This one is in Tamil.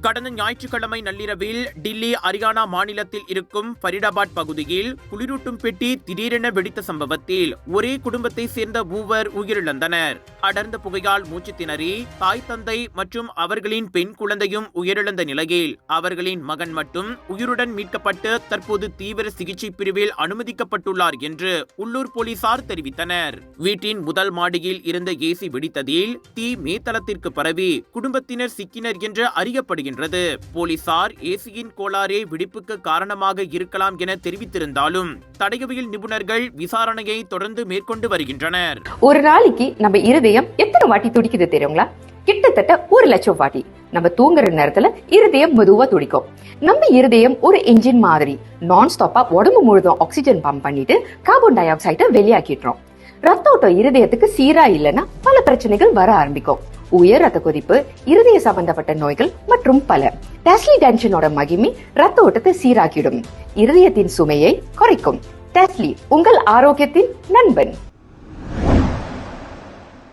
கடந்த ஞாயிற்றுக்கிழமை நள்ளிரவில் டில்லி ஹரியானா மாநிலத்தில் இருக்கும் ஃபரிடாபாத் பகுதியில் குளிரூட்டும் பெட்டி திடீரென வெடித்த சம்பவத்தில் ஒரே குடும்பத்தை சேர்ந்த 3 உயிரிழந்தனர். அடர்ந்த புகையால் மூச்சு திணறி தாய் தந்தை மற்றும் அவர்களின் பெண் குழந்தையும் உயிரிழந்த நிலையில் அவர்களின் மகன் மட்டும் உயிருடன் மீட்கப்பட்டு தற்போது தீவிர சிகிச்சை பிரிவில் அனுமதிக்கப்பட்டுள்ளார் என்று உள்ளூர் போலீசார் தெரிவித்தனர். வீட்டின் முதல் மாடியில் இருந்த ஏசி வெடித்ததில் தீ மேத்தளத்திற்கு பரவி குடும்பத்தினர் சிக்கினர் என்று அறியப்படுகிறது. போலீசார் ஏசியின் கோளாறே வெடிப்புக்கு காரணமாக இருக்கலாம் என தெரிவித்திருந்தாலும் தடயவியல் நிபுணர்கள் விசாரணையை தொடர்ந்து மேற்கொண்டு வருகின்றனர். ஒரு நாளைக்கு நம்ம இருதயம் எத்தனை வாட்டி துடிக்குது தெரியுங்களா? கிட்டத்தட்ட 1,00,000 வாட்டி. நம்ம தூங்குற நேரத்துல இருதயம் மெதுவா துடிக்கும். நம்ம இருதயம் ஒரு என்ஜின் மாதிரி நான் ஸ்டாப்பா உடம்பு முழுதும் ஆக்சிஜன் பம்ப் பண்ணிட்டு கார்பன் டை ஆக்சைடை வெளியாக்கிடுறோம். ரத்த ஓட்டம் இருதயத்துக்கு சீரா இல்லைன்னா பல பிரச்சனைகள் வர ஆரம்பிக்கும். உயர் ரத்த கொதிப்பு, இருதய சம்பந்தப்பட்ட நோய்கள் மற்றும் பல. டெஸ்லி டென்ஷனோட மகிமை ரத்த ஓட்டத்தை சீராக்கிடும், இருதயத்தின் சுமையை குறைக்கும். டெஸ்லி உங்கள் ஆரோக்கியத்தின் நண்பன்.